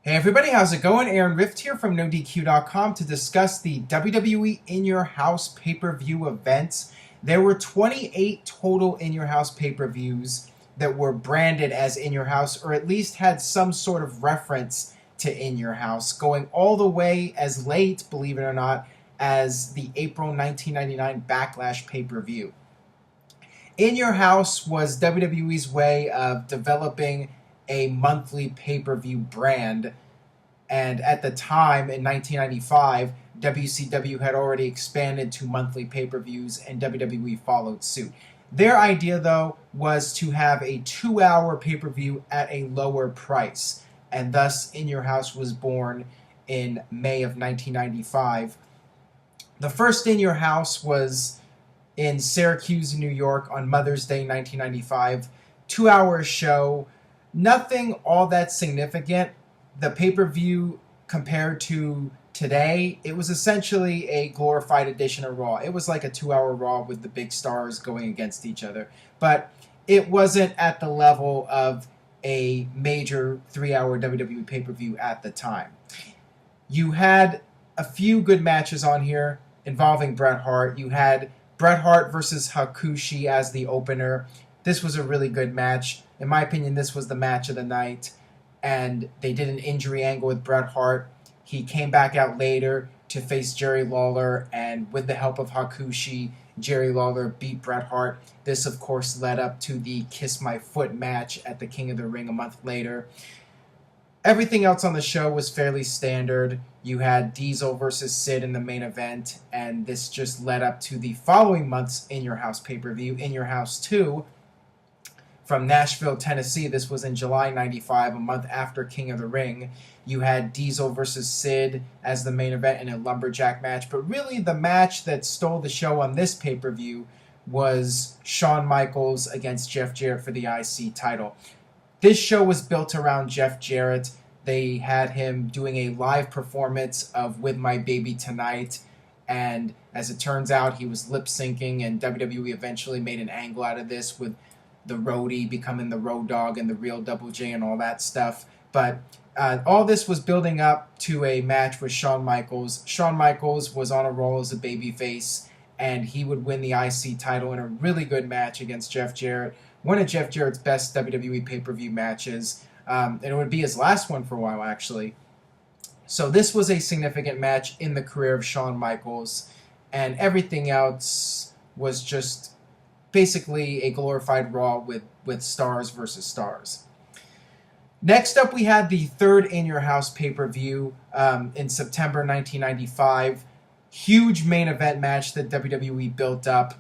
Hey everybody, how's it going? Aaron Rift here from NoDQ.com to discuss the WWE In Your House pay-per-view events. There were 28 total In Your House pay-per-views that were branded as In Your House, or at least had some sort of reference to In Your House, going all the way as late, believe it or not, as the April 1999 Backlash pay-per-view. In Your House was WWE's way of developing a monthly pay-per-view brand, and at the time in 1995 WCW had already expanded to monthly pay-per-views and WWE followed suit. Their idea though was to have a 2-hour pay-per-view at a lower price, and thus In Your House was born in May of 1995. The first In Your House was in Syracuse, New York on Mother's Day 1995. 2-hour show. Nothing all that significant. The pay-per-view compared to today, it was essentially a glorified edition of Raw. It was like a 2-hour Raw with the big stars going against each other. But it wasn't at the level of a major 3-hour WWE pay-per-view at the time. You had a few good matches on here involving Bret Hart. You had Bret Hart versus Hakushi as the opener. This was a really good match. In my opinion, this was the match of the night. And they did an injury angle with Bret Hart. He came back out later to face Jerry Lawler, and with the help of Hakushi, Jerry Lawler beat Bret Hart. This, of course, led up to the Kiss My Foot match at the King of the Ring a month later. Everything else on the show was fairly standard. You had Diesel versus Sid in the main event, and this just led up to the following month's In Your House pay-per-view, In Your House 2, from Nashville, Tennessee. This was in July 95, a month after King of the Ring. You had Diesel versus Sid as the main event in a lumberjack match. But really the match that stole the show on this pay-per-view was Shawn Michaels against Jeff Jarrett for the IC title. This show was built around Jeff Jarrett. They had him doing a live performance of With My Baby Tonight. And as it turns out, he was lip-syncing, and WWE eventually made an angle out of this with the roadie becoming the Road Dogg and the real Double J and all that stuff. But all this was building up to a match with Shawn Michaels. Shawn Michaels was on a roll as a babyface, and he would win the IC title in a really good match against Jeff Jarrett. One of Jeff Jarrett's best WWE pay-per-view matches. And it would be his last one for a while, actually. So this was a significant match in the career of Shawn Michaels, and everything else was just basically a glorified Raw with stars versus stars. Next up, we had the third In Your House pay-per-view in September 1995. Huge main event match that WWE built up.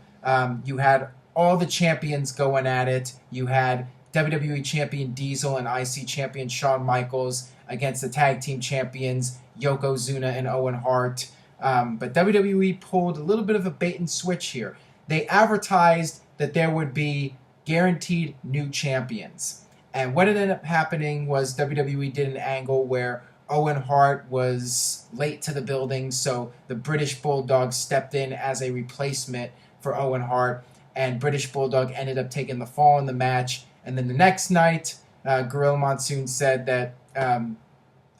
You had all the champions going at it. You had WWE Champion Diesel and IC Champion Shawn Michaels against the Tag Team Champions Yokozuna and Owen Hart. But WWE pulled a little bit of a bait and switch here. They advertised that there would be guaranteed new champions. And what ended up happening was WWE did an angle where Owen Hart was late to the building, so the British Bulldog stepped in as a replacement for Owen Hart, and British Bulldog ended up taking the fall in the match. And then the next night, Gorilla Monsoon said that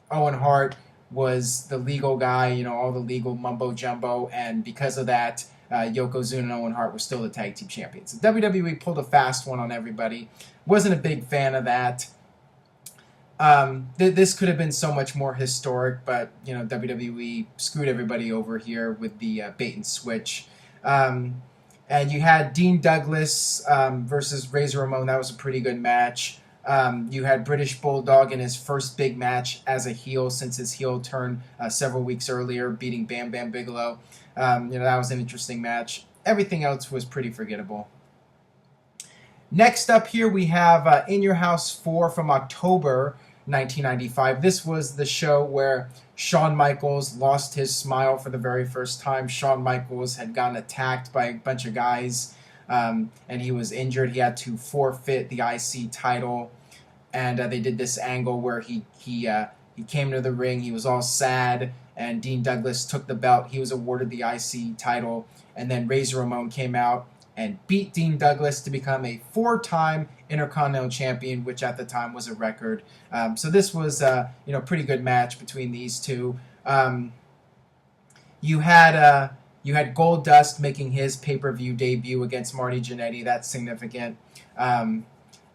Owen Hart was the legal guy, all the legal mumbo-jumbo, and because of that, Yokozuna and Owen Hart were still the tag team champions. So WWE pulled a fast one on everybody. Wasn't a big fan of that. This could have been so much more historic, but WWE screwed everybody over here with the bait and switch. And you had Dean Douglas versus Razor Ramon. That was a pretty good match. You had British Bulldog in his first big match as a heel since his heel turn several weeks earlier, beating Bam Bam Bigelow. That was an interesting match. Everything else was pretty forgettable. Next up here we have In Your House 4 from October 1995. This was the show where Shawn Michaels lost his smile for the very first time. Shawn Michaels had gotten attacked by a bunch of guys, and he was injured. He had to forfeit the IC title, and they did this angle where he came to the ring. He was all sad, and Dean Douglas took the belt. He was awarded the IC title, and then Razor Ramon came out and beat Dean Douglas to become a 4-time Intercontinental Champion, which at the time was a record. So this was pretty good match between these two. You had Goldust making his pay-per-view debut against Marty Jannetty. That's significant. And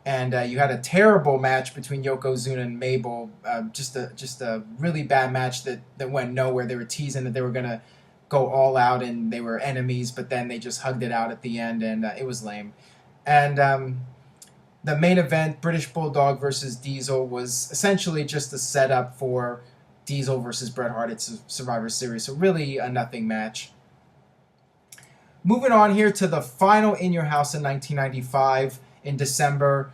you had a terrible match between Yokozuna and Mabel. Just a really bad match that went nowhere. They were teasing that they were gonna go all out and they were enemies, but then they just hugged it out at the end, and it was lame. And the main event, British Bulldog versus Diesel, was essentially just a setup for Diesel versus Bret Hart at Survivor Series. So really a nothing match. Moving on here to the final In Your House in 1995 in December.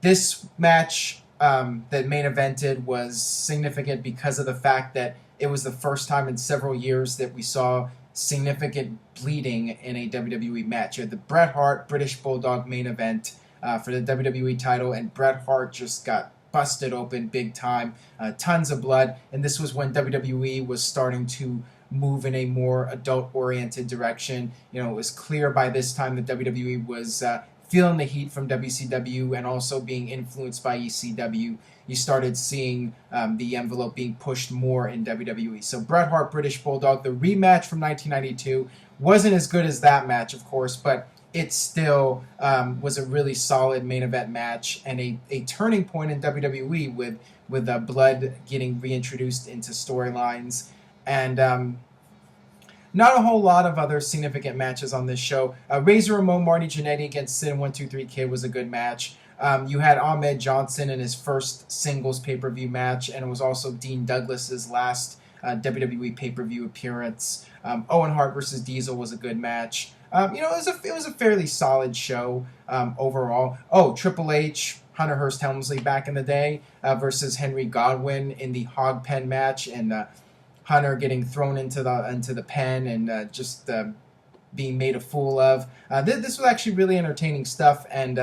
This match that main evented was significant because of the fact that it was the first time in several years that we saw significant bleeding in a WWE match. You had the Bret Hart British Bulldog main event for the WWE title, and Bret Hart just got busted open big time, tons of blood, and this was when WWE was starting to move in a more adult-oriented direction. It was clear by this time that WWE was feeling the heat from WCW and also being influenced by ECW. You started seeing the envelope being pushed more in WWE. So Bret Hart, British Bulldog, the rematch from 1992, wasn't as good as that match, of course, but it still was a really solid main event match and a turning point in WWE with blood getting reintroduced into storylines. And not a whole lot of other significant matches on this show. Razor Ramon, Marty Jannetty against Sid and 1-2-3 Kid was a good match. You had Ahmed Johnson in his first singles pay-per-view match, and it was also Dean Douglas's last WWE pay-per-view appearance. Owen Hart versus Diesel was a good match. It was a fairly solid show overall. Oh, Triple H, Hunter Hearst Helmsley back in the day versus Henry Godwinn in the hog pen match, and Hunter getting thrown into the pen and just being made a fool of. This was actually really entertaining stuff, and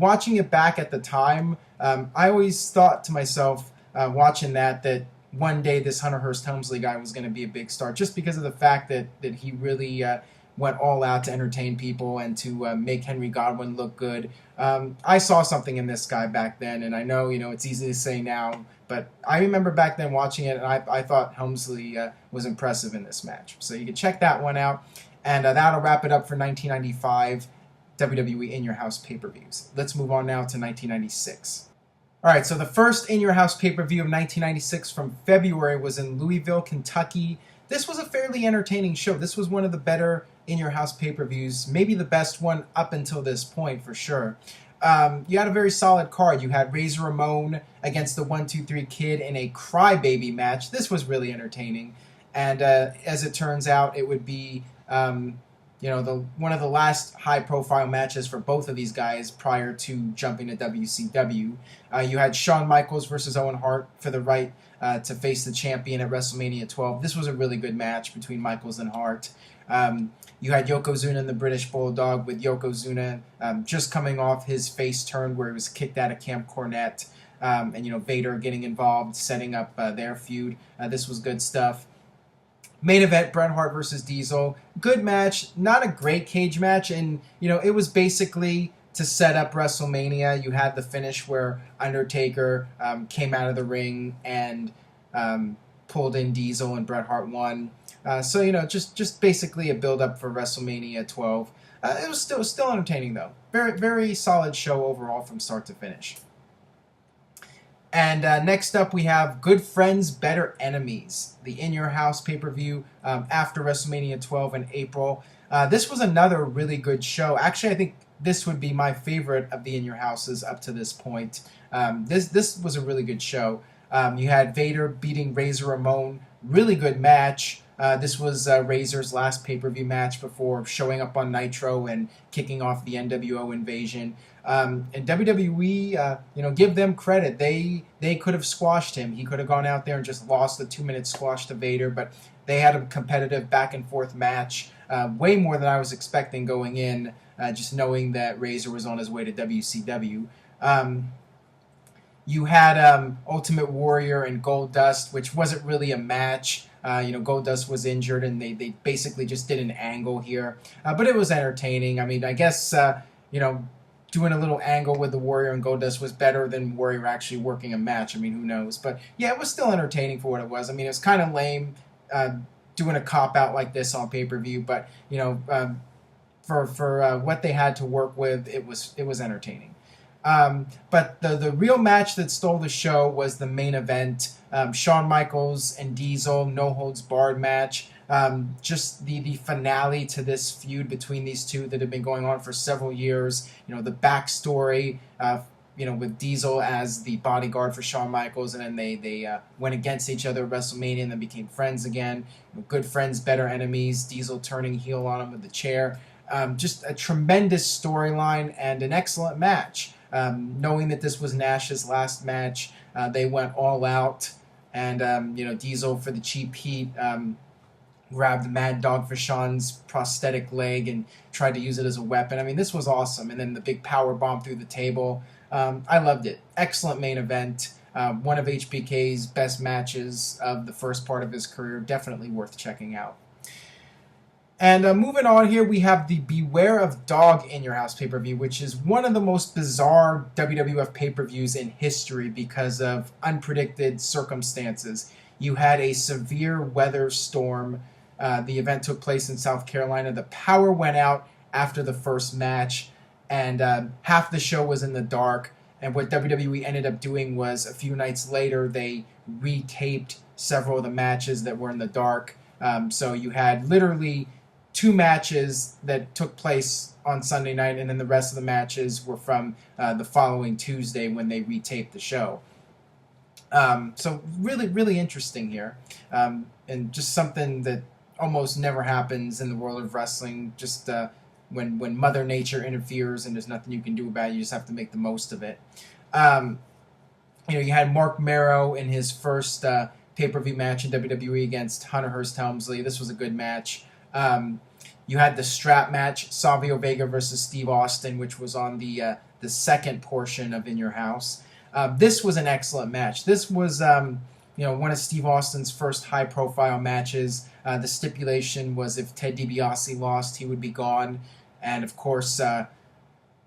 watching it back at the time, I always thought to myself watching that one day this Hunter Hearst Helmsley guy was going to be a big star, just because of the fact that he really went all out to entertain people and to make Henry Godwinn look good. I saw something in this guy back then, and I know it's easy to say now, but I remember back then watching it, and I thought Helmsley was impressive in this match. So you can check that one out, and that'll wrap it up for 1995 WWE In Your House pay-per-views. Let's move on now to 1996. All right, so the first In Your House pay-per-view of 1996 from February was in Louisville, Kentucky. This was a fairly entertaining show. This was one of the better In Your House pay-per-views, maybe the best one up until this point for sure. You had a very solid card. You had Razor Ramon against the 1-2-3 Kid in a crybaby match. This was really entertaining, and as it turns out, it would be one of the last high-profile matches for both of these guys prior to jumping to WCW. You had Shawn Michaels versus Owen Hart for the right to face the champion at WrestleMania 12. This was a really good match between Michaels and Hart. You had Yokozuna and the British Bulldog, with Yokozuna just coming off his face turn where he was kicked out of Camp Cornette, and Vader getting involved, setting up their feud. This was good stuff. Main event, Bret Hart versus Diesel. Good match, not a great cage match, and it was basically to set up WrestleMania. You had the finish where Undertaker came out of the ring and pulled in Diesel, and Bret Hart won. So just basically a build-up for WrestleMania 12. It was still entertaining though. Very, very solid show overall from start to finish. And next up we have Good Friends, Better Enemies, the In Your House pay-per-view after WrestleMania 12 in April. This was another really good show. Actually, I think this would be my favorite of the In Your Houses up to this point. This was a really good show. You had Vader beating Razor Ramon. Really good match. This was Razor's last pay-per-view match before showing up on Nitro and kicking off the NWO invasion. And WWE, give them credit. They could have squashed him. He could have gone out there and just lost a 2-minute squash to Vader, but they had a competitive back-and-forth match, way more than I was expecting going in, just knowing that Razor was on his way to WCW. You had Ultimate Warrior and Goldust, which wasn't really a match. Goldust was injured, and they basically just did an angle here. But it was entertaining. I mean, I guess, doing a little angle with the Warrior and Goldust was better than Warrior actually working a match. I mean, who knows? But, yeah, it was still entertaining for what it was. I mean, it was kind of lame doing a cop-out like this on pay-per-view. But, for what they had to work with, it was entertaining. But the real match that stole the show was the main event. Shawn Michaels and Diesel, no holds barred match. Just the finale to this feud between these two that had been going on for several years. The backstory, with Diesel as the bodyguard for Shawn Michaels, and then they went against each other at WrestleMania and then became friends again. Good friends, better enemies. Diesel turning heel on him with the chair. Just a tremendous storyline and an excellent match. Knowing that this was Nash's last match, they went all out, and Diesel for the cheap heat grabbed the Mad Dog for Shawn's prosthetic leg and tried to use it as a weapon. I mean, this was awesome. And then the big power bomb through the table. I loved it. Excellent main event. One of HBK's best matches of the first part of his career. Definitely worth checking out. And moving on here, we have the Beware of Dog in Your House pay-per-view, which is one of the most bizarre WWF pay-per-views in history because of unpredicted circumstances. You had a severe weather storm. The event took place in South Carolina. The power went out after the first match, and half the show was in the dark. And what WWE ended up doing was a few nights later, they retaped several of the matches that were in the dark. So you had literally 2 matches that took place on Sunday night, and then the rest of the matches were from the following Tuesday when they retaped the show. So really, really interesting here. And just something that almost never happens in the world of wrestling. Just when Mother Nature interferes and there's nothing you can do about it, you just have to make the most of it. You had Mark Merrow in his first pay-per-view match in WWE against Hunter Hearst Helmsley. This was a good match. You had the strap match, Savio Vega versus Steve Austin, which was on the second portion of In Your House. This was an excellent match. This was one of Steve Austin's first high-profile matches. The stipulation was if Ted DiBiase lost, he would be gone. And, of course,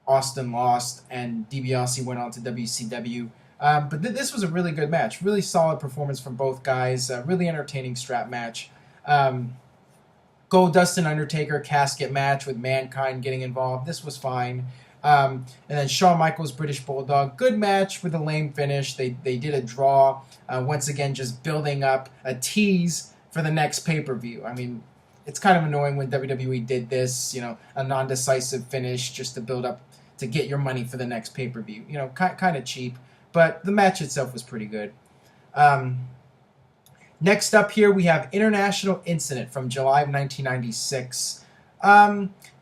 Austin lost, and DiBiase went on to WCW. But this was a really good match. Really solid performance from both guys. Really entertaining strap match. Goldust and Undertaker casket match with Mankind getting involved. This was fine. And then Shawn Michaels, British Bulldog. Good match with a lame finish. They did a draw. Once again, just building up a tease for the next pay-per-view. I mean, it's kind of annoying when WWE did this, a non-decisive finish just to build up, to get your money for the next pay-per-view. Kind of cheap. But the match itself was pretty good. Next up here, we have International Incident from July of 1996.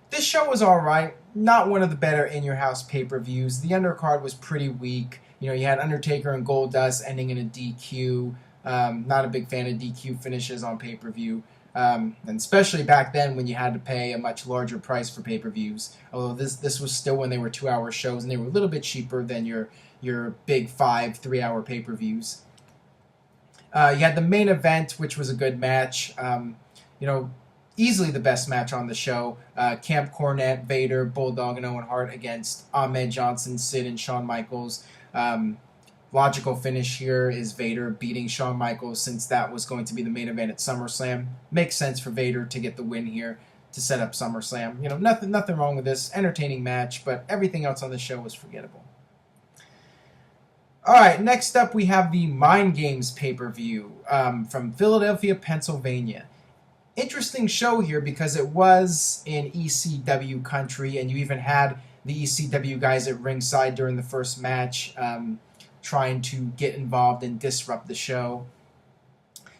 This show was all right. Not one of the better In Your House pay-per-views. The undercard was pretty weak. You had Undertaker and Goldust ending in a DQ. Not a big fan of DQ finishes on pay-per-view. And especially back then when you had to pay a much larger price for pay-per-views. Although this was still when they were 2-hour shows, and they were a little bit cheaper than your big 3-hour pay-per-views. You had the main event, which was a good match. Easily the best match on the show. Camp Cornette, Vader, Bulldog, and Owen Hart against Ahmed Johnson, Sid, and Shawn Michaels. Logical finish here is Vader beating Shawn Michaels, since that was going to be the main event at SummerSlam. Makes sense for Vader to get the win here to set up SummerSlam. Nothing wrong with this. Entertaining match, but everything else on the show was forgettable. All right, next up we have the Mind Games pay-per-view from Philadelphia, Pennsylvania. Interesting show here because it was in ECW country, and you even had the ECW guys at ringside during the first match trying to get involved and disrupt the show.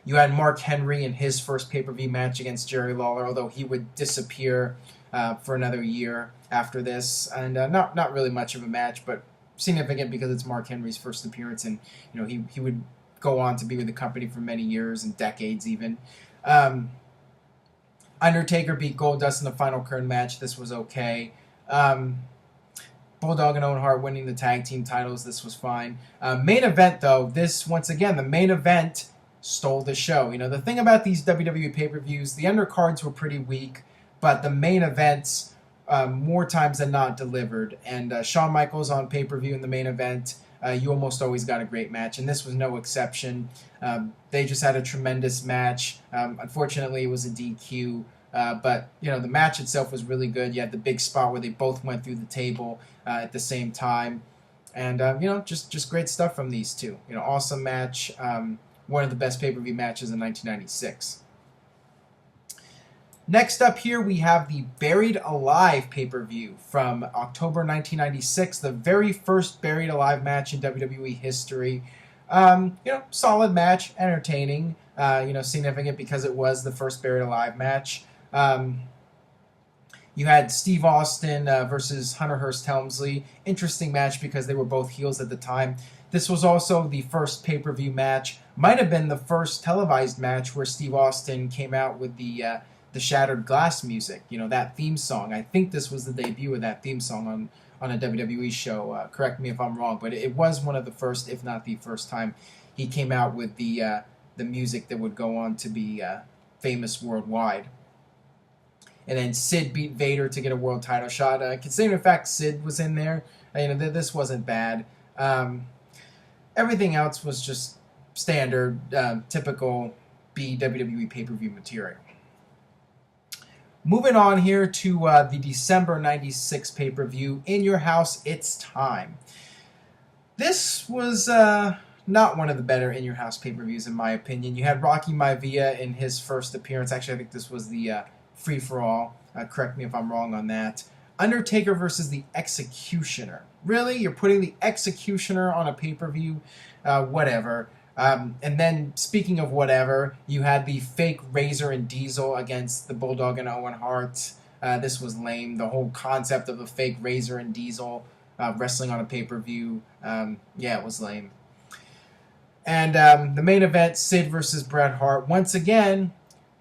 You had Mark Henry in his first pay-per-view match against Jerry Lawler, although he would disappear for another year after this. And not really much of a match, but significant because it's Mark Henry's first appearance, and he would go on to be with the company for many years and decades even. Undertaker beat Goldust in the final current match. This was okay. Bulldog and Owen Hart winning the tag team titles. This was fine. Main event, though, once again, the main event stole the show. The thing about these WWE pay-per-views, the undercards were pretty weak, but the main events, more times than not, delivered. And Shawn Michaels on pay-per-view in the main event, you almost always got a great match, and this was no exception. They just had a tremendous match. Unfortunately, it was a DQ. But the match itself was really good. You had the big spot where they both went through the table at the same time, and just great stuff from these two. Awesome match. One of the best pay-per-view matches in 1996. Next up here, we have the Buried Alive pay-per-view from October 1996, the very first Buried Alive match in WWE history. Solid match, entertaining. Significant because it was the first Buried Alive match. You had Steve Austin versus Hunter Hearst Helmsley. Interesting match because they were both heels at the time. This was also the first pay-per-view match. Might have been the first televised match where Steve Austin came out with the Shattered Glass music. That theme song. I think this was the debut of that theme song on a WWE show. Correct me if I'm wrong, but it was one of the first, if not the first time, he came out with the music that would go on to be famous worldwide. And then Sid beat Vader to get a world title shot. Considering the fact Sid was in there, this wasn't bad. Everything else was just standard, typical WWE pay-per-view material. Moving on here to the December 96 pay-per-view, In Your House, It's Time. This was not one of the better In Your House pay-per-views in my opinion. You had Rocky Maivia in his first appearance. Actually, I think this was the free-for-all. Correct me if I'm wrong on that. Undertaker versus the Executioner. Really? You're putting the Executioner on a pay-per-view? Whatever. And then, speaking of whatever, you had the fake Razor and Diesel against the Bulldog and Owen Hart. This was lame. The whole concept of a fake Razor and Diesel wrestling on a pay-per-view, it was lame. And the main event, Sid versus Bret Hart. Once again,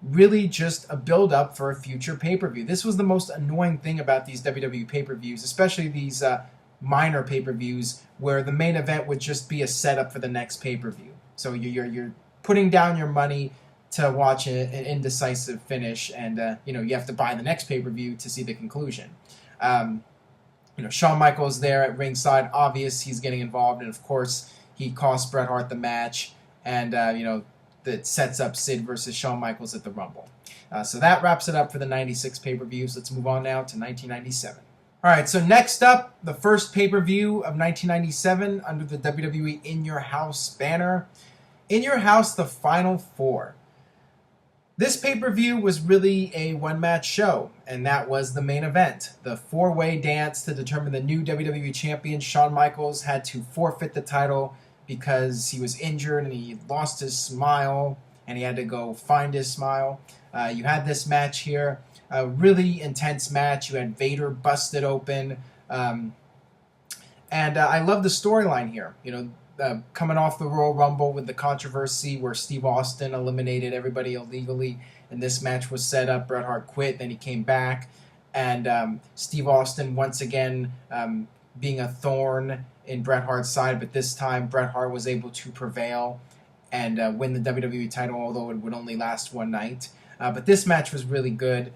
really just a build-up for a future pay-per-view. This was the most annoying thing about these WWE pay-per-views, especially these minor pay-per-views, where the main event would just be a setup for the next pay-per-view. So you're putting down your money to watch an indecisive finish, and you have to buy the next pay-per-view to see the conclusion. Shawn Michaels there at ringside, obvious he's getting involved, and of course he cost Bret Hart the match, and that sets up Sid versus Shawn Michaels at the Rumble. So that wraps it up for the 96 pay-per-views. Let's move on now to 1997. All right, so next up, the first pay-per-view of 1997 under the WWE In Your House banner. In Your House, the Final Four. This pay-per-view was really a one-match show, and that was the main event. The four-way dance to determine the new WWE champion. Shawn Michaels had to forfeit the title because he was injured and he lost his smile, and he had to go find his smile. You had this match here. A really intense match. You had Vader busted open. And I love the storyline here. Coming off the Royal Rumble with the controversy where Steve Austin eliminated everybody illegally, and this match was set up. Bret Hart quit, then he came back. And Steve Austin, once again, being a thorn in Bret Hart's side, but this time Bret Hart was able to prevail and win the WWE title, although it would only last one night. But this match was really good.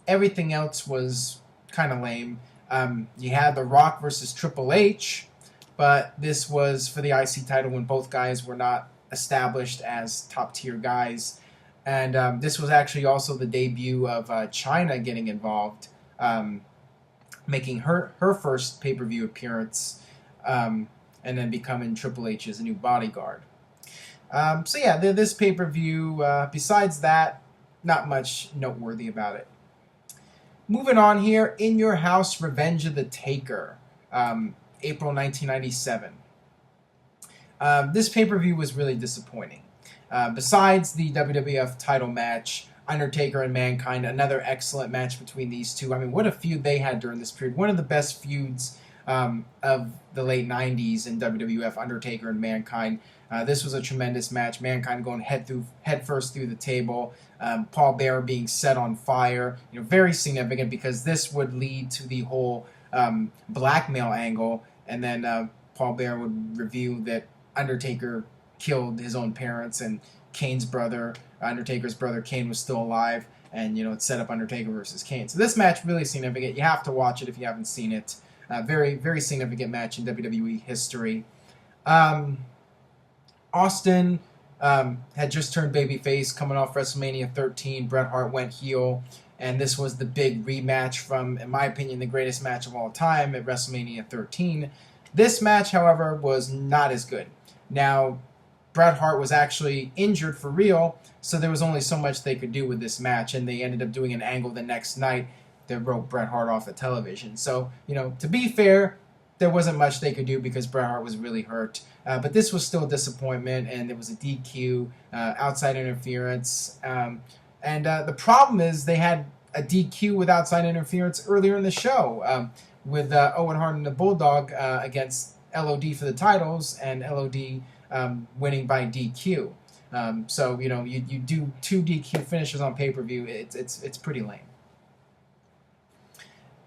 Everything else was kind of lame. You had The Rock versus Triple H, but this was for the IC title when both guys were not established as top-tier guys. And this was actually also the debut of Chyna getting involved, making her first pay-per-view appearance, and then becoming Triple H's new bodyguard. This pay-per-view, besides that, not much noteworthy about it. Moving on here, In Your House, Revenge of the Taker, April 1997. This pay-per-view was really disappointing. Besides the WWF title match, Undertaker and Mankind, another excellent match between these two. I mean, what a feud they had during this period. One of the best feuds of the late 90s in WWF, Undertaker and Mankind. This was a tremendous match. Mankind going head first through the table. Paul Bearer being set on fire. Very significant because this would lead to the whole blackmail angle, and then Paul Bearer would reveal that Undertaker killed his own parents, and Kane's brother, Undertaker's brother Kane, was still alive, and it set up Undertaker versus Kane. So this match really significant. You have to watch it if you haven't seen it. Very, very significant match in WWE history. Austin had just turned babyface coming off WrestleMania 13. Bret Hart went heel, and this was the big rematch from, in my opinion, the greatest match of all time at WrestleMania 13. This match, however, was not as good. Now, Bret Hart was actually injured for real, so there was only so much they could do with this match, and they ended up doing an angle the next night that wrote Bret Hart off the television. So, to be fair, there wasn't much they could do because Bret Hart was really hurt. But this was still a disappointment, and it was a DQ, outside interference. And the problem is they had a DQ with outside interference earlier in the show with Owen Hart and the Bulldog against LOD for the titles, and LOD winning by DQ. So, you do 2 DQ finishes on pay-per-view, it's pretty lame.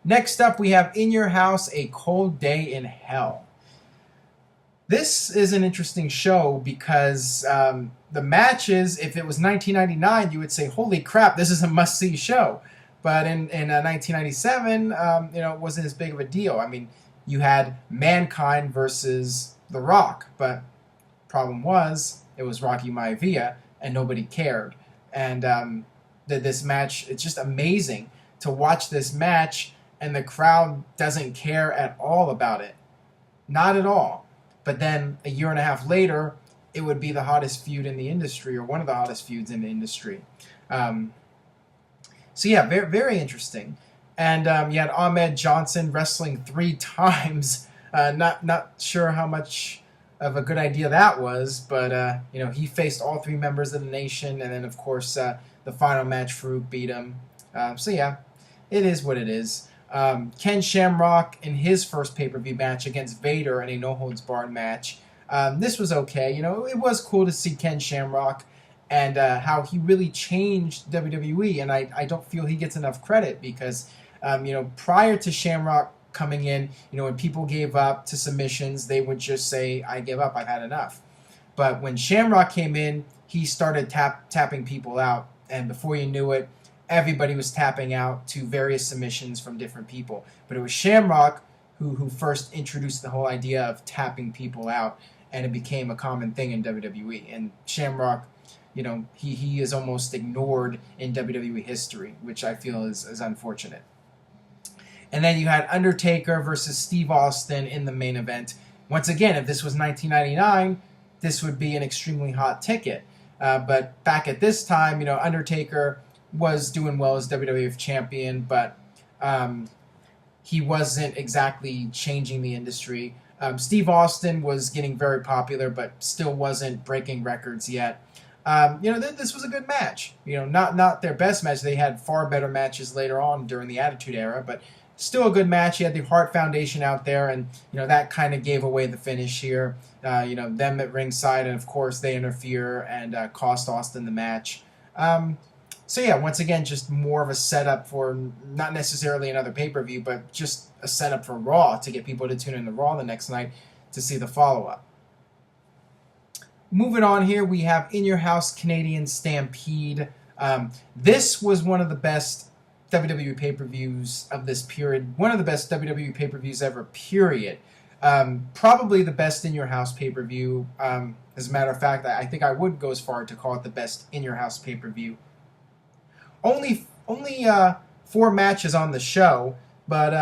Next up, we have In Your House, A Cold Day in Hell. This is an interesting show because the matches, if it was 1999, you would say, holy crap, this is a must-see show. But in 1997, it wasn't as big of a deal. I mean, you had Mankind versus The Rock, but problem was, it was Rocky Maivia, and nobody cared. And this match, it's just amazing to watch this match, and the crowd doesn't care at all about it. Not at all. But then a year and a half later, it would be the hottest feud in the industry, or one of the hottest feuds in the industry. So yeah, very, very interesting. And you had Ahmed Johnson wrestling 3 times. Not sure how much of a good idea that was, but he faced all 3 members of the Nation, and then of course the final match, Farouk beat him. So yeah, it is what it is. Ken Shamrock in his first pay-per-view match against Vader in a no-holds-barred match. This was okay. It was cool to see Ken Shamrock and how he really changed WWE, and I don't feel he gets enough credit because, prior to Shamrock coming in, when people gave up to submissions, they would just say, I give up, I've had enough. But when Shamrock came in, he started tapping people out, and before you knew it, everybody was tapping out to various submissions from different people. But it was Shamrock who first introduced the whole idea of tapping people out, and it became a common thing in WWE. And Shamrock, he is almost ignored in WWE history, which I feel is unfortunate. And then you had Undertaker versus Steve Austin in the main event. Once again, if this was 1999, this would be an extremely hot ticket. But back at this time, Undertaker was doing well as WWF champion, but he wasn't exactly changing the industry. Steve Austin was getting very popular, but still wasn't breaking records yet. This was a good match. Not their best match. They had far better matches later on during the Attitude Era, but still a good match. You had the Hart Foundation out there, and that kind of gave away the finish here. Them at ringside, and of course they interfere and cost Austin the match. So yeah, once again, just more of a setup for not necessarily another pay-per-view, but just a setup for Raw to get people to tune in to Raw the next night to see the follow-up. Moving on here, we have In Your House Canadian Stampede. This was one of the best WWE pay-per-views of this period. One of the best WWE pay-per-views ever, period. Probably the best In Your House pay-per-view. As a matter of fact, I think I would go as far to call it the best In Your House pay-per-view. Only 4 matches on the show, but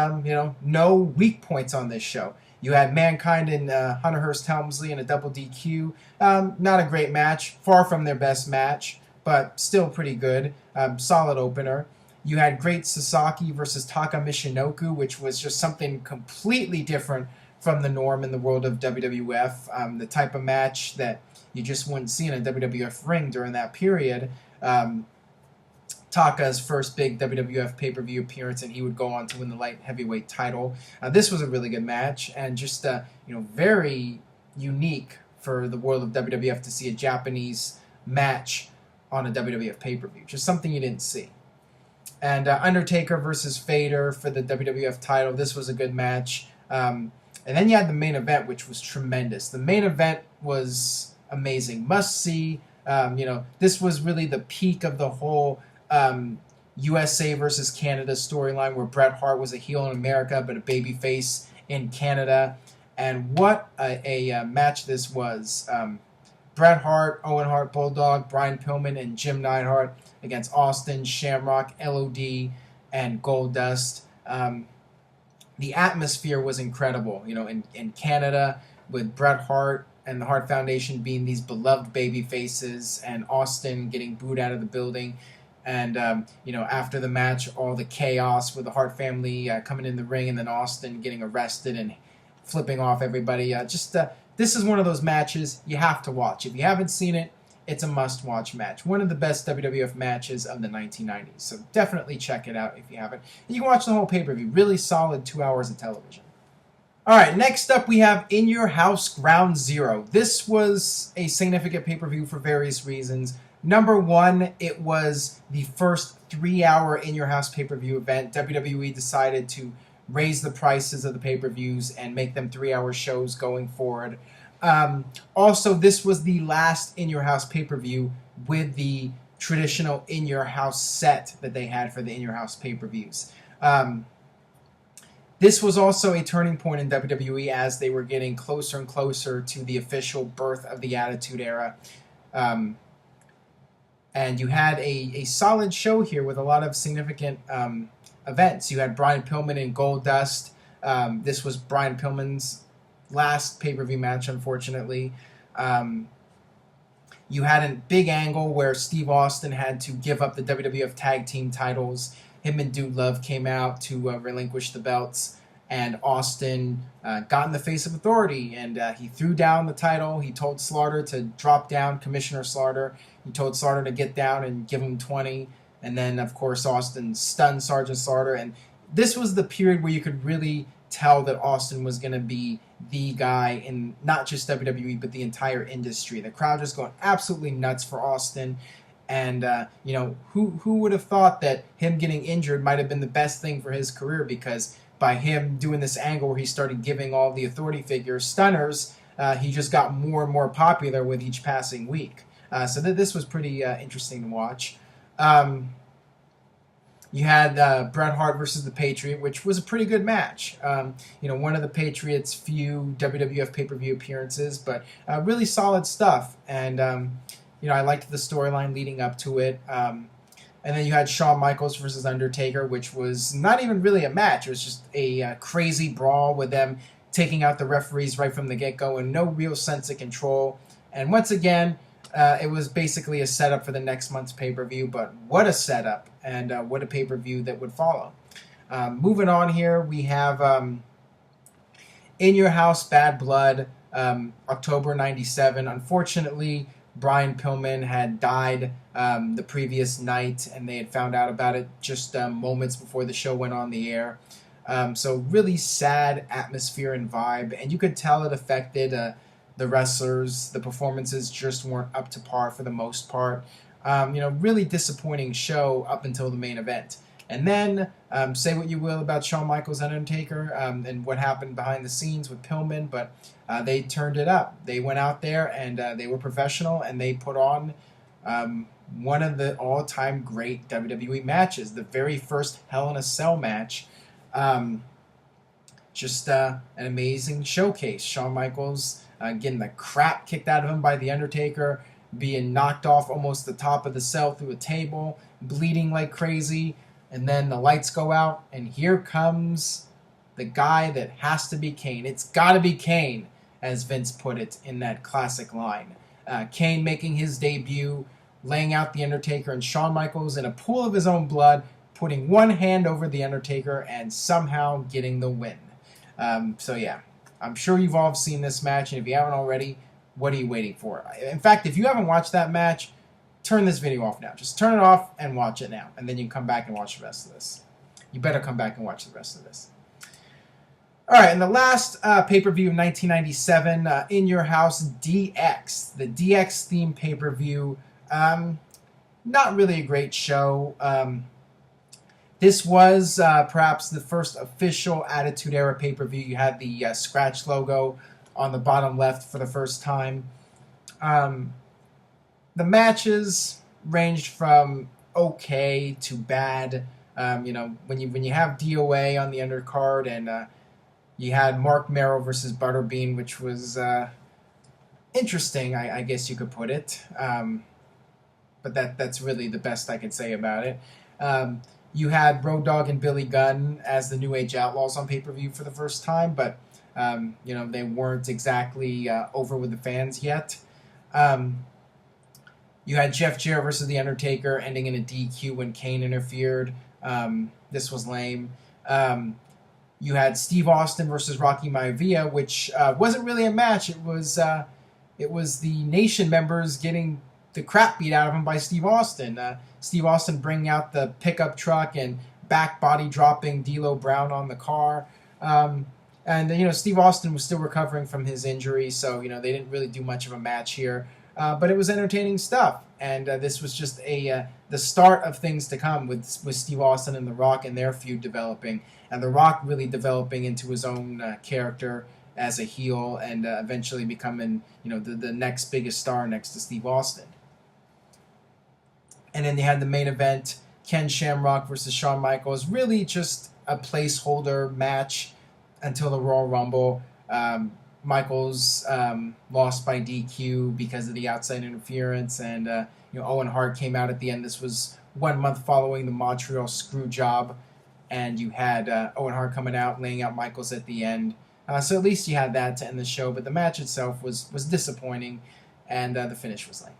no weak points on this show. You had Mankind and Hunter Hearst Helmsley in a double DQ. Not a great match, far from their best match, but still pretty good. Solid opener. You had Great Sasaki versus Taka Michinoku, which was just something completely different from the norm in the world of WWF. The type of match that you just wouldn't see in a WWF ring during that period. Taka's first big WWF pay-per-view appearance, and he would go on to win the light heavyweight title. This was a really good match, and just very unique for the world of WWF to see a Japanese match on a WWF pay-per-view. Just something you didn't see. And Undertaker versus Vader for the WWF title. This was a good match. And then you had the main event, which was tremendous. The main event was amazing. Must see. This was really the peak of the whole USA versus Canada storyline, where Bret Hart was a heel in America but a babyface in Canada. And what a match this was. Bret Hart, Owen Hart, Bulldog, Brian Pillman, and Jim Neidhart against Austin, Shamrock, LOD, and Goldust. The atmosphere was incredible, in Canada, with Bret Hart and the Hart Foundation being these beloved baby faces, and Austin getting booed out of the building. And, after the match, all the chaos with the Hart family coming in the ring, and then Austin getting arrested and flipping off everybody. This is one of those matches you have to watch. If you haven't seen it, it's a must-watch match. One of the best WWF matches of the 1990s. So definitely check it out if you haven't. And you can watch the whole pay-per-view. Really solid 2 hours of television. All right, next up we have In Your House Ground Zero. This was a significant pay-per-view for various reasons. Number one, it was the first 3-hour In Your House pay-per-view event. WWE decided to raise the prices of the pay-per-views and make them 3-hour shows going forward. Also, this was the last In Your House pay-per-view with the traditional In Your House set that they had for the In Your House pay-per-views. This was also a turning point in WWE as they were getting closer and closer to the official birth of the Attitude Era. And you had a solid show here with a lot of significant events. You had Brian Pillman and Goldust. This was Brian Pillman's last pay-per-view match, unfortunately. You had a big angle where Steve Austin had to give up the WWF Tag Team titles. Him and Dude Love came out to relinquish the belts, and Austin got in the face of authority, and he threw down the title. He told Slaughter to drop down, Commissioner Slaughter. He told Slaughter to get down and give him 20. And then, of course, Austin stunned Sergeant Slaughter. And this was the period where you could really tell that Austin was going to be the guy in not just WWE, but the entire industry. The crowd just going absolutely nuts for Austin. And, who would have thought that him getting injured might have been the best thing for his career? Because by him doing this angle where he started giving all the authority figures stunners, he just got more and more popular with each passing week. So this was pretty interesting to watch. You had Bret Hart versus the Patriot, which was a pretty good match. One of the Patriot's few WWF pay-per-view appearances, but really solid stuff. And, I liked the storyline leading up to it. And then you had Shawn Michaels versus Undertaker, which was not even really a match. It was just a crazy brawl with them taking out the referees right from the get-go and no real sense of control. And once again, it was basically a setup for the next month's pay-per-view, but what a setup, and what a pay-per-view that would follow. Moving on here, we have In Your House Bad Blood, October 97. Unfortunately, Brian Pillman had died the previous night, and they had found out about it just moments before the show went on the air. So really sad atmosphere and vibe, and you could tell it affected the wrestlers. The performances just weren't up to par for the most part. Really disappointing show up until the main event. And then, say what you will about Shawn Michaels and Undertaker and what happened behind the scenes with Pillman, but they turned it up. They went out there and they were professional, and they put on one of the all-time great WWE matches, the very first Hell in a Cell match. Just an amazing showcase. Shawn Michaels getting the crap kicked out of him by The Undertaker, being knocked off almost the top of the cell through a table, bleeding like crazy, and then the lights go out, and here comes the guy that has to be Kane. It's got to be Kane, as Vince put it in that classic line. Kane making his debut, laying out The Undertaker and Shawn Michaels in a pool of his own blood, putting one hand over The Undertaker, and somehow getting the win. I'm sure you've all seen this match, and if you haven't already, what are you waiting for? In fact, if you haven't watched that match, turn this video off now. Just turn it off and watch it now, and then you can come back and watch the rest of this. You better come back and watch the rest of this. All right, and the last pay-per-view of 1997, In Your House DX, the DX theme pay-per-view. Not really a great show. This was perhaps the first official Attitude Era pay-per-view. You had the scratch logo on the bottom left for the first time. The matches ranged from okay to bad. When you have DOA on the undercard, and you had Mark Merrill versus Butterbean, which was interesting, I guess you could put it. But that's really the best I could say about it. You had Road Dogg and Billy Gunn as the New Age Outlaws on pay-per-view for the first time, but they weren't exactly over with the fans yet. You had Jeff Jarrett versus The Undertaker ending in a DQ when Kane interfered. This was lame. You had Steve Austin versus Rocky Maivia, which wasn't really a match. It was the Nation members getting the crap beat out of him by Steve Austin. Steve Austin bringing out the pickup truck and back body dropping D'Lo Brown on the car. And Steve Austin was still recovering from his injury, so they didn't really do much of a match here. But it was entertaining stuff, and this was just the start of things to come with Steve Austin and The Rock and their feud developing, and The Rock really developing into his own character as a heel, and eventually becoming the next biggest star next to Steve Austin. And then they had the main event, Ken Shamrock versus Shawn Michaels, really just a placeholder match until the Royal Rumble. Michaels lost by DQ because of the outside interference, and Owen Hart came out at the end. This was 1 month following the Montreal screw job, and you had Owen Hart coming out, laying out Michaels at the end. So at least you had that to end the show, but the match itself was disappointing, and the finish was lame.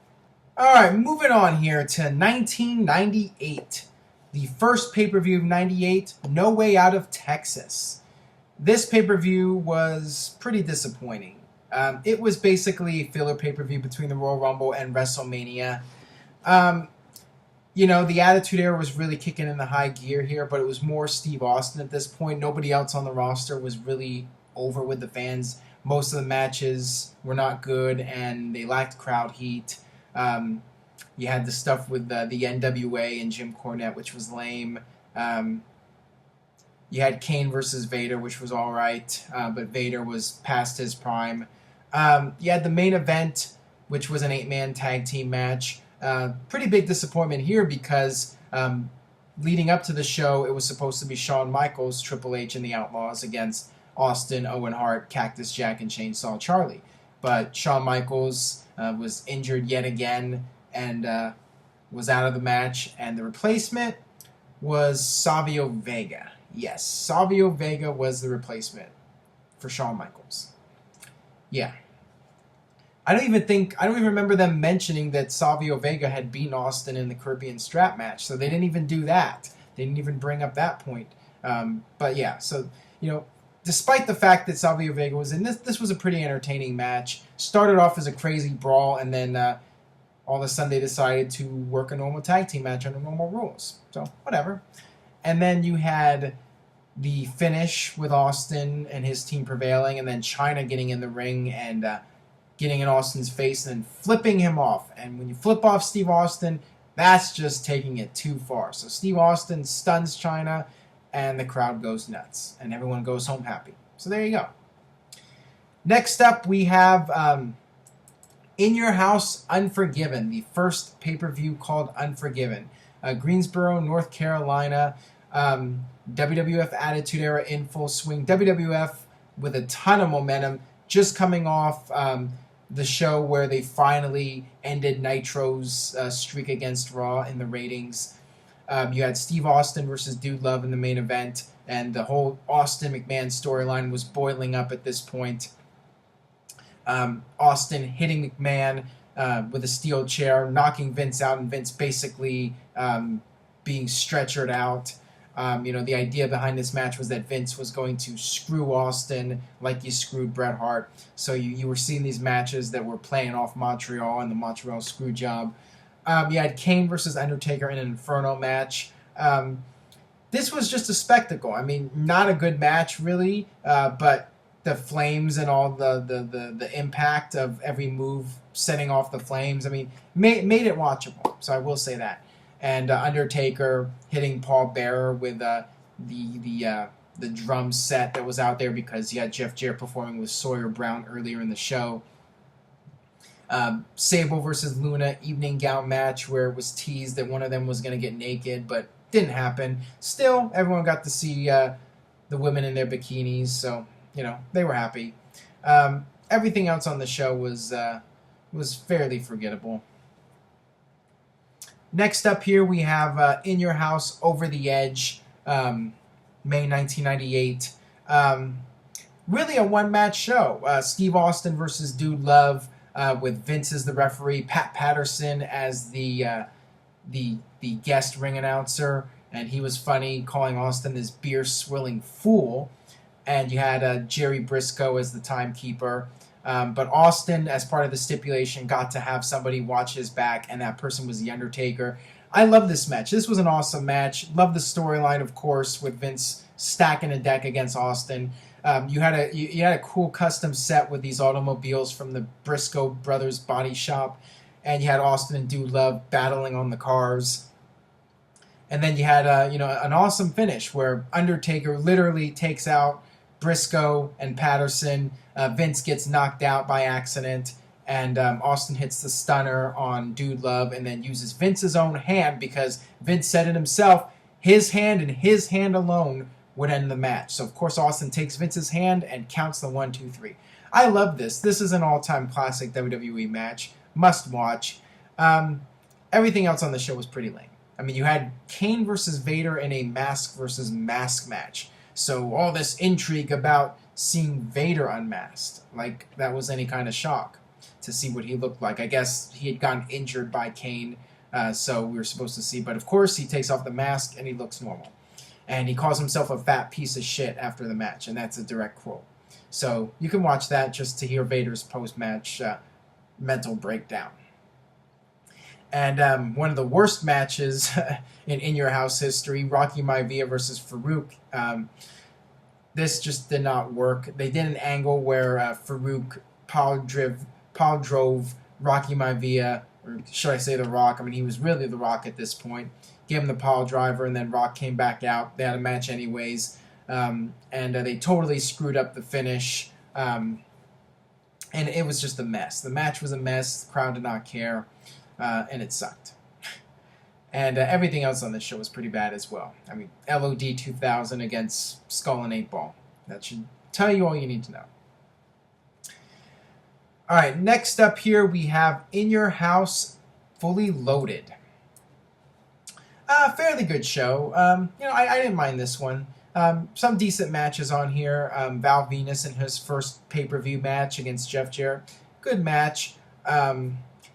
All right, moving on here to 1998. The first pay-per-view of 98, No Way Out of Texas. This pay-per-view was pretty disappointing. It was basically a filler pay-per-view between the Royal Rumble and WrestleMania. The Attitude Era was really kicking in the high gear here, but it was more Steve Austin at this point. Nobody else on the roster was really over with the fans. Most of the matches were not good, and they lacked crowd heat. You had the stuff with the NWA and Jim Cornette, which was lame. You had Kane versus Vader, which was all right, but Vader was past his prime. You had the main event, which was an 8-man tag team match. Pretty big disappointment here because leading up to the show, it was supposed to be Shawn Michaels, Triple H, and the Outlaws against Austin, Owen Hart, Cactus Jack, and Chainsaw Charlie. But Shawn Michaels was injured yet again and was out of the match, and the replacement was Savio Vega. Yes, Savio Vega was the replacement for Shawn Michaels. Yeah. I don't even remember them mentioning that Savio Vega had beaten Austin in the Caribbean strap match, so they didn't even do that. They didn't even bring up that point. But yeah, so, despite the fact that Savio Vega was in this was a pretty entertaining match. Started off as a crazy brawl, and then all of a sudden they decided to work a normal tag team match under normal rules. So, whatever. And then you had the finish with Austin and his team prevailing, and then Chyna getting in the ring and getting in Austin's face and then flipping him off. And when you flip off Steve Austin, that's just taking it too far. So Steve Austin stuns Chyna, and the crowd goes nuts, and everyone goes home happy. So there you go. Next up, we have In Your House, Unforgiven, the first pay-per-view called Unforgiven. Greensboro, North Carolina, WWF Attitude Era in full swing. WWF with a ton of momentum, just coming off the show where they finally ended Nitro's streak against Raw in the ratings. You had Steve Austin versus Dude Love in the main event, and the whole Austin McMahon storyline was boiling up at this point. Austin hitting McMahon with a steel chair, knocking Vince out, and Vince basically being stretchered out. The idea behind this match was that Vince was going to screw Austin like he screwed Bret Hart. So you were seeing these matches that were playing off Montreal and the Montreal screw job. You had Kane versus Undertaker in an Inferno match. This was just a spectacle. I mean, not a good match, really, but the flames and all the impact of every move setting off the flames, I mean, made it watchable. So I will say that. and Undertaker hitting Paul Bearer with the drum set that was out there because you had Jeff Jarrett performing with Sawyer Brown earlier in the show. Sable versus Luna evening gown match where it was teased that one of them was going to get naked, but didn't happen. Still, everyone got to see the women in their bikinis, so they were happy. Everything else on the show was fairly forgettable. Next up here we have In Your House Over the Edge, May 1998. Really a one-match show. Steve Austin versus Dude Love, with Vince as the referee, Pat Patterson as the guest ring announcer, and he was funny, calling Austin this beer-swilling fool. And you had Jerry Briscoe as the timekeeper. But Austin, as part of the stipulation, got to have somebody watch his back, and that person was The Undertaker. I love this match. This was an awesome match. Love the storyline, of course, with Vince stacking a deck against Austin. You had a cool custom set with these automobiles from the Briscoe Brothers body shop, and you had Austin and Dude Love battling on the cars. And then you had an awesome finish where Undertaker literally takes out Briscoe and Patterson. Vince gets knocked out by accident, and Austin hits the stunner on Dude Love and then uses Vince's own hand because Vince said it himself, his hand and his hand alone would end the match. So, of course, Austin takes Vince's hand and counts the 1, 2, 3. I love this. This is an all-time classic WWE match. Must watch. Everything else on the show was pretty lame. I mean, you had Kane versus Vader in a mask versus mask match. So all this intrigue about seeing Vader unmasked, like that was any kind of shock to see what he looked like. I guess he had gotten injured by Kane, so we were supposed to see. But of course, he takes off the mask and he looks normal. And he calls himself a fat piece of shit after the match, and that's a direct quote. So you can watch that just to hear Vader's post-match mental breakdown. And one of the worst matches in Your House history, Rocky Maivia versus Farouk. This just did not work. They did an angle where Farouk power drove Rocky Maivia, or should I say The Rock? I mean, he was really The Rock at this point. Gave him the pile driver, and then Rock came back out. They had a match anyways, and they totally screwed up the finish, and it was just a mess. The match was a mess. The crowd did not care, and it sucked. And everything else on this show was pretty bad as well. I mean, LOD 2000 against Skull and 8-Ball. That should tell you all you need to know. All right, next up here we have In Your House Fully Loaded. Fairly good show. I didn't mind this one. Some decent matches on here. Val Venus in his first pay-per-view match against Jeff Jarrett. Good match.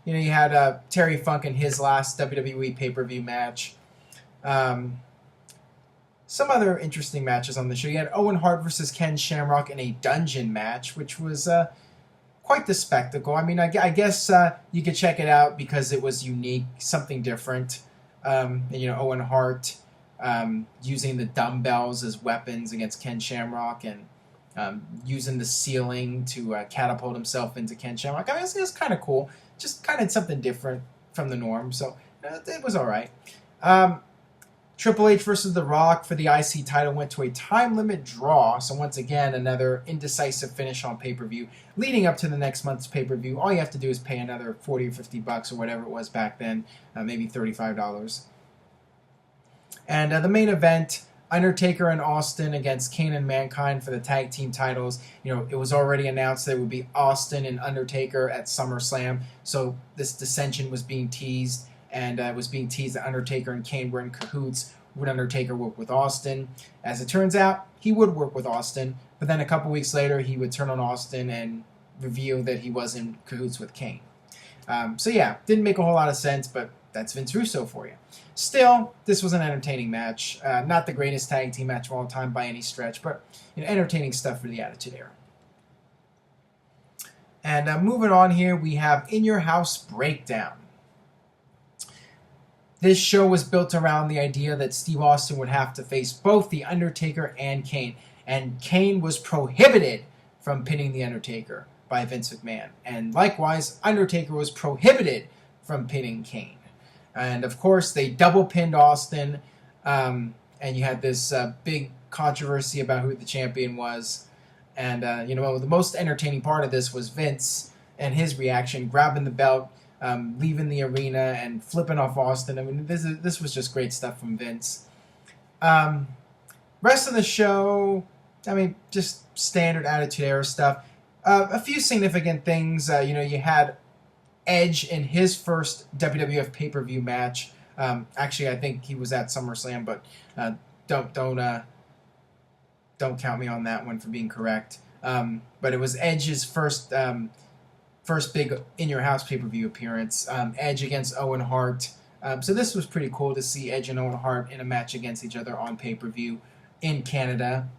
You had Terry Funk in his last WWE pay-per-view match. Some other interesting matches on the show. You had Owen Hart versus Ken Shamrock in a dungeon match, which was quite the spectacle. I mean, I guess you could check it out because it was unique, something different. Owen Hart using the dumbbells as weapons against Ken Shamrock and using the ceiling to catapult himself into Ken Shamrock. I mean, it was kind of cool. Just kind of something different from the norm. So it was all right. Triple H versus The Rock for the IC title went to a time limit draw. So once again, another indecisive finish on pay-per-view. Leading up to the next month's pay-per-view, all you have to do is pay another $40 or $50 or whatever it was back then, maybe $35. And the main event, Undertaker and Austin against Kane and Mankind for the tag team titles. It was already announced that it would be Austin and Undertaker at SummerSlam. So this dissension was being teased. And it was being teased that Undertaker and Kane were in cahoots. Would Undertaker work with Austin? As it turns out, he would work with Austin. But then a couple weeks later, he would turn on Austin and reveal that he was in cahoots with Kane. Didn't make a whole lot of sense, but that's Vince Russo for you. Still, this was an entertaining match. Not the greatest tag team match of all time by any stretch, but entertaining stuff for the Attitude Era. And moving on here, we have In Your House Breakdown. This show was built around the idea that Steve Austin would have to face both The Undertaker and Kane. And Kane was prohibited from pinning The Undertaker by Vince McMahon. And likewise, Undertaker was prohibited from pinning Kane. And of course, they double pinned Austin, and you had this big controversy about who the champion was. And the most entertaining part of this was Vince and his reaction, grabbing the belt, leaving the arena, and flipping off Austin. I mean, this was just great stuff from Vince. Rest of the show, I mean, just standard Attitude Era stuff. A few significant things. You had Edge in his first WWF pay-per-view match. Actually, I think he was at SummerSlam, but don't count me on that one for being correct. But it was Edge's first big In Your House pay-per-view appearance. Edge against Owen Hart. So this was pretty cool to see Edge and Owen Hart in a match against each other on pay-per-view in Canada.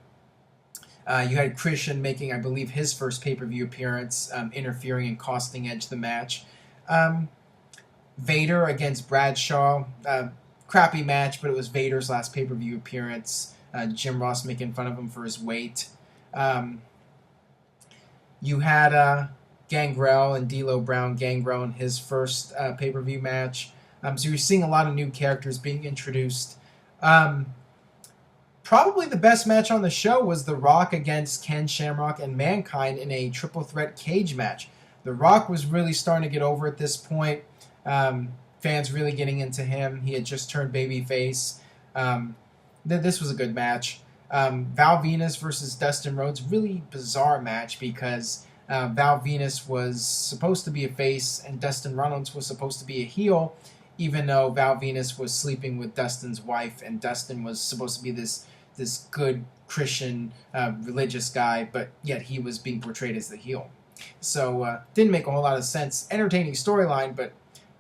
You had Christian making, I believe, his first pay-per-view appearance, interfering and costing Edge the match. Vader against Bradshaw. Crappy match, but it was Vader's last pay-per-view appearance. Jim Ross making fun of him for his weight. You had Gangrel and D'Lo Brown. Gangrel in his first pay-per-view match. So you're seeing a lot of new characters being introduced. Probably the best match on the show was The Rock against Ken Shamrock and Mankind in a triple threat cage match. The Rock was really starting to get over at this point. Fans really getting into him. He had just turned babyface. This was a good match. Val Venus versus Dustin Rhodes. Really bizarre match because Val Venus was supposed to be a face and Dustin Rhodes was supposed to be a heel, even though Val Venus was sleeping with Dustin's wife and Dustin was supposed to be this good Christian religious guy, but yet he was being portrayed as the heel. So didn't make a whole lot of sense. Entertaining storyline, but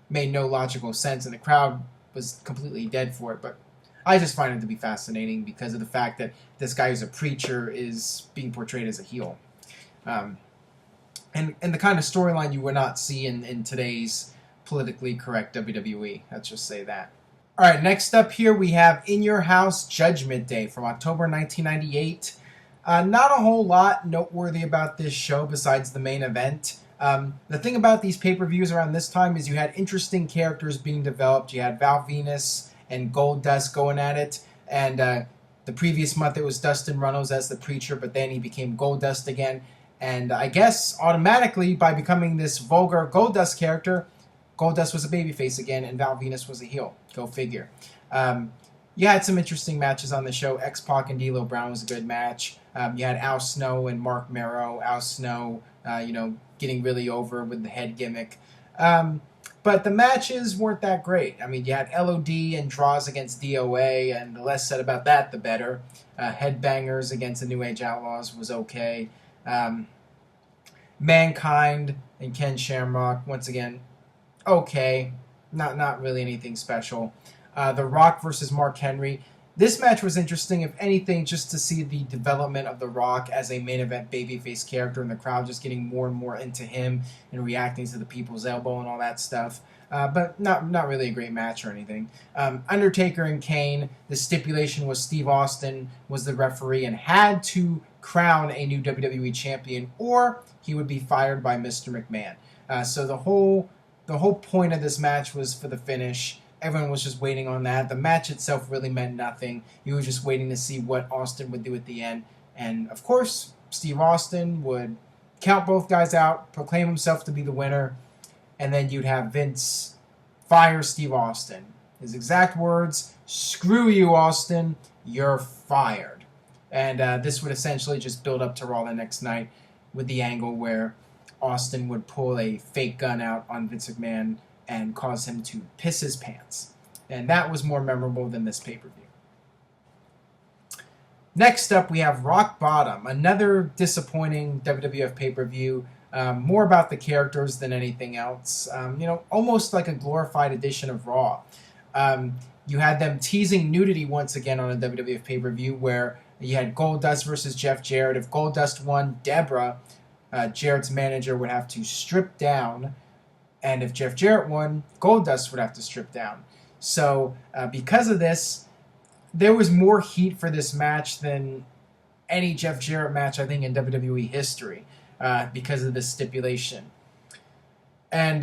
made no logical sense, and the crowd was completely dead for it. But I just find it to be fascinating because of the fact that this guy who's a preacher is being portrayed as a heel. And the kind of storyline you would not see in today's politically correct WWE. Let's just say that. All right, next up here we have In Your House Judgment Day from October 1998. Not a whole lot noteworthy about this show besides the main event. The thing about these pay-per-views around this time is you had interesting characters being developed. You had Val Venus and Goldust going at it, and the previous month it was Dustin Runnels as the preacher, but then he became Goldust again. And I guess automatically by becoming this vulgar Goldust character, Goldust was a babyface again, and Val Venus was a heel. Go figure. You had some interesting matches on the show. X-Pac and D'Lo Brown was a good match. You had Al Snow and Mark Merrow. Al Snow, getting really over with the head gimmick. But the matches weren't that great. I mean, you had LOD and Draws against DOA, and the less said about that, the better. Headbangers against the New Age Outlaws was okay. Mankind and Ken Shamrock, once again, okay. Not really anything special. The Rock versus Mark Henry. This match was interesting, if anything, just to see the development of The Rock as a main event babyface character and the crowd just getting more and more into him and reacting to the People's Elbow and all that stuff. But not really a great match or anything. Undertaker and Kane, the stipulation was Steve Austin was the referee and had to crown a new WWE champion or he would be fired by Mr. McMahon. So the whole point of this match was for the finish. Everyone was just waiting on that. The match itself really meant nothing. You were just waiting to see what Austin would do at the end. And, of course, Steve Austin would count both guys out, proclaim himself to be the winner, and then you'd have Vince fire Steve Austin. His exact words, "Screw you, Austin, you're fired." And this would essentially just build up to Raw the next night with the angle where Austin would pull a fake gun out on Vince McMahon and cause him to piss his pants. And that was more memorable than this pay-per-view. Next up, we have Rock Bottom, another disappointing WWF pay-per-view. More about the characters than anything else. Almost like a glorified edition of Raw. You had them teasing nudity once again on a WWF pay-per-view where you had Goldust versus Jeff Jarrett. If Goldust won, Deborah, Jarrett's manager, would have to strip down. And if Jeff Jarrett won, Goldust would have to strip down. So because of this, there was more heat for this match than any Jeff Jarrett match, I think, in WWE history because of this stipulation. And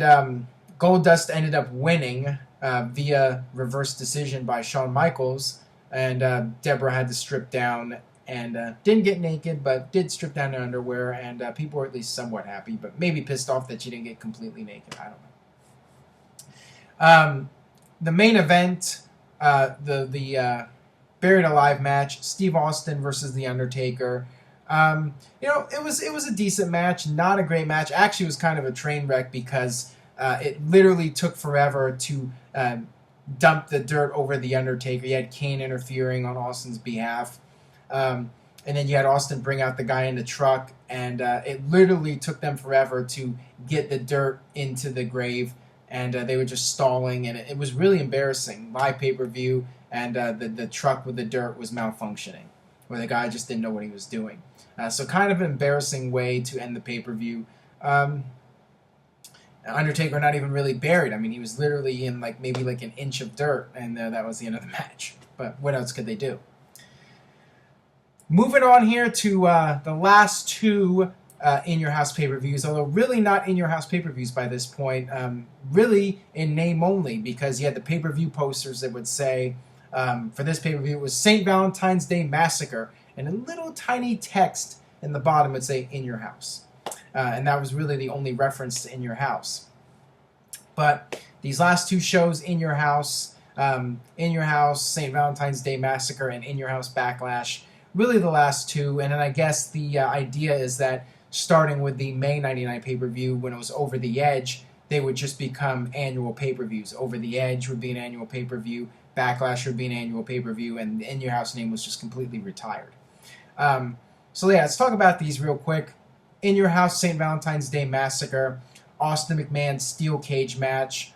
Goldust ended up winning via reverse decision by Shawn Michaels, and Deborah had to strip down and didn't get naked, but did strip down her underwear, and people were at least somewhat happy, but maybe pissed off that she didn't get completely naked. I don't know. The main event, the Buried Alive match, Steve Austin versus The Undertaker. It was a decent match, not a great match. Actually, it was kind of a train wreck because it literally took forever to dump the dirt over The Undertaker. You had Kane interfering on Austin's behalf. And then you had Austin bring out the guy in the truck, and it literally took them forever to get the dirt into the grave, and they were just stalling, and it was really embarrassing. Live pay-per-view, and the truck with the dirt was malfunctioning, where the guy just didn't know what he was doing. So kind of an embarrassing way to end the pay-per-view. Undertaker not even really buried. I mean, he was literally in maybe an inch of dirt, and that was the end of the match. But what else could they do? Moving on here to the last two In Your House pay-per-views, although really not In Your House pay-per-views by this point, really in name only, because you had the pay-per-view posters that would say, for this pay-per-view, it was St. Valentine's Day Massacre, and a little tiny text in the bottom would say In Your House. And that was really the only reference to In Your House. But these last two shows, In Your House, St. Valentine's Day Massacre, and In Your House Backlash, really the last two. And then I guess the idea is that starting with the May 99 pay-per-view, when it was Over the Edge, they would just become annual pay-per-views. Over the Edge would be an annual pay-per-view, Backlash would be an annual pay-per-view, and the In Your House name was just completely retired. So yeah, let's talk about these real quick. In Your House, St. Valentine's Day Massacre, Austin McMahon steel cage match,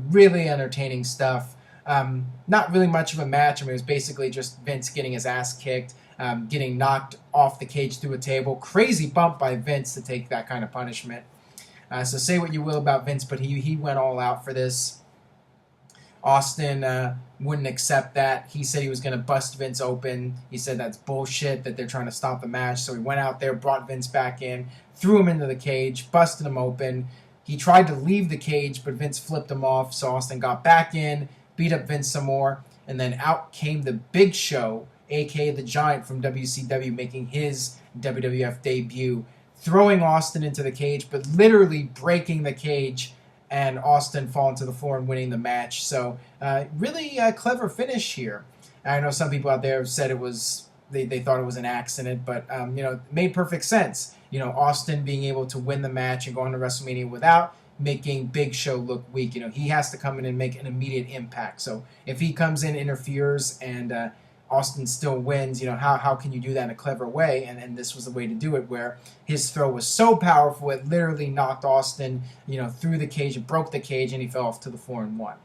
really entertaining stuff. Not really much of a match. I mean, it was basically just Vince getting his ass kicked, getting knocked off the cage through a table. Crazy bump by Vince to take that kind of punishment. So say what you will about Vince, but he went all out for this. Austin wouldn't accept that. He said he was going to bust Vince open. He said that's bullshit, that they're trying to stop the match. So he went out there, brought Vince back in, threw him into the cage, busted him open. He tried to leave the cage, but Vince flipped him off. So Austin got back in, beat up Vince some more, and then out came the Big Show, a.k.a. the Giant from WCW, making his WWF debut, throwing Austin into the cage, but literally breaking the cage, and Austin falling to the floor and winning the match. So really clever finish here. I know some people out there have said it was they thought it was an accident, but it made perfect sense. Austin being able to win the match and go on to WrestleMania without making Big Show look weak. He has to come in and make an immediate impact. So if he comes in, interferes, and Austin still wins, how can you do that in a clever way? And this was the way to do it, where his throw was so powerful it literally knocked Austin, through the cage, it broke the cage, and he fell off to the floor and won.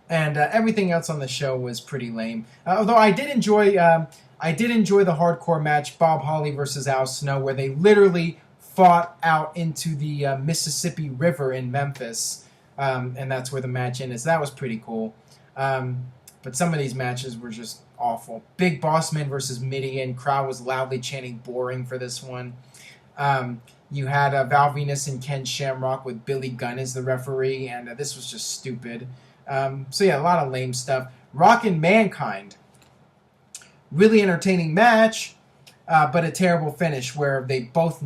And everything else on the show was pretty lame. Although I did enjoy the hardcore match, Bob Holly versus Al Snow, where they literally fought out into the Mississippi River in Memphis, and that's where the match ended. So that was pretty cool. But some of these matches were just awful. Big Boss Man versus Mideon. Crowd was loudly chanting boring for this one. You had Val Venus and Ken Shamrock with Billy Gunn as the referee, and this was just stupid. So yeah, a lot of lame stuff. Rock and Mankind. Really entertaining match, but a terrible finish where they both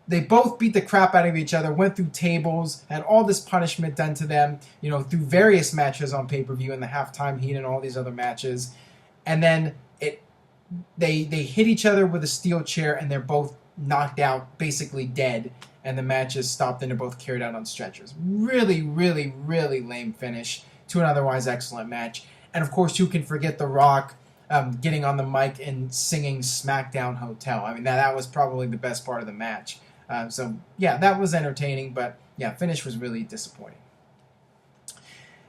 They both beat the crap out of each other, went through tables, had all this punishment done to them, through various matches on pay-per-view and the halftime heat and all these other matches. And then they hit each other with a steel chair, and they're both knocked out, basically dead, and the match is stopped, and they're both carried out on stretchers. Really, really, really lame finish to an otherwise excellent match. And of course, who can forget The Rock getting on the mic and singing SmackDown Hotel? I mean, that was probably the best part of the match. So, yeah, that was entertaining, but, yeah, finish was really disappointing.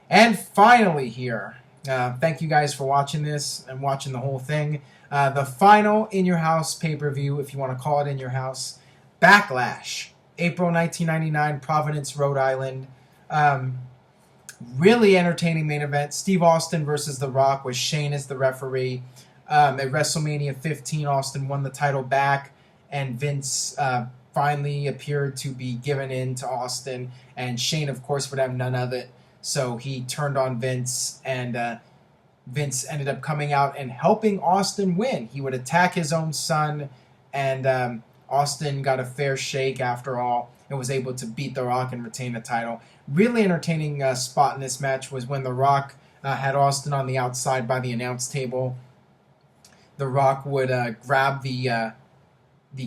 And finally here, thank you guys for watching this and watching the whole thing. The final In Your House pay-per-view, if you want to call it In Your House, Backlash, April 1999, Providence, Rhode Island. Really entertaining main event. Steve Austin versus The Rock with Shane as the referee. At WrestleMania 15, Austin won the title back, and Vince finally appeared to be given in to Austin, and Shane, of course, would have none of it. So he turned on Vince, and Vince ended up coming out and helping Austin win. He would attack his own son, and Austin got a fair shake after all and was able to beat The Rock and retain the title. Really entertaining spot in this match was when The Rock had Austin on the outside by the announce table. The Rock would grab the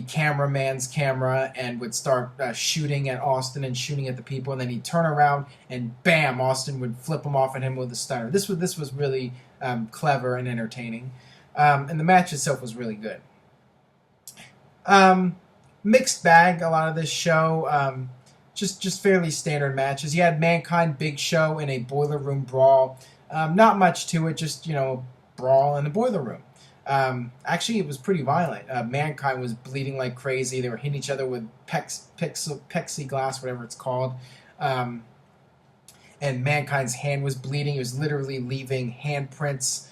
cameraman's camera and would start shooting at Austin and shooting at the people, and then he'd turn around and bam, Austin would flip him off at him with a stunner. This was really clever and entertaining, and the match itself was really good. Mixed bag, a lot of this show. Just fairly standard matches. You had Mankind, Big Show in a Boiler Room brawl. Not much to it, just, brawl in the Boiler Room. Actually, it was pretty violent. Mankind was bleeding like crazy. They were hitting each other with plexiglass, whatever it's called. And Mankind's hand was bleeding. He was literally leaving handprints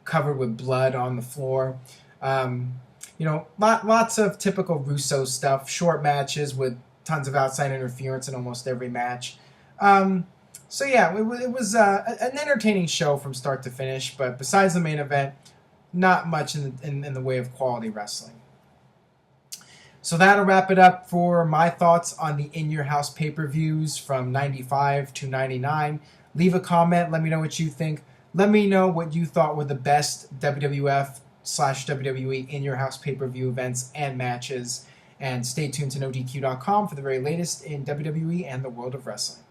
covered with blood on the floor. Lots of typical Russo stuff. Short matches with tons of outside interference in almost every match. So yeah, it was an entertaining show from start to finish. But besides the main event, not much in the way of quality wrestling. So that'll wrap it up for my thoughts on the In Your House pay-per-views from 95 to 99. Leave a comment. Let me know what you think. Let me know what you thought were the best WWF/WWE In Your House pay-per-view events and matches. And stay tuned to NoDQ.com for the very latest in WWE and the world of wrestling.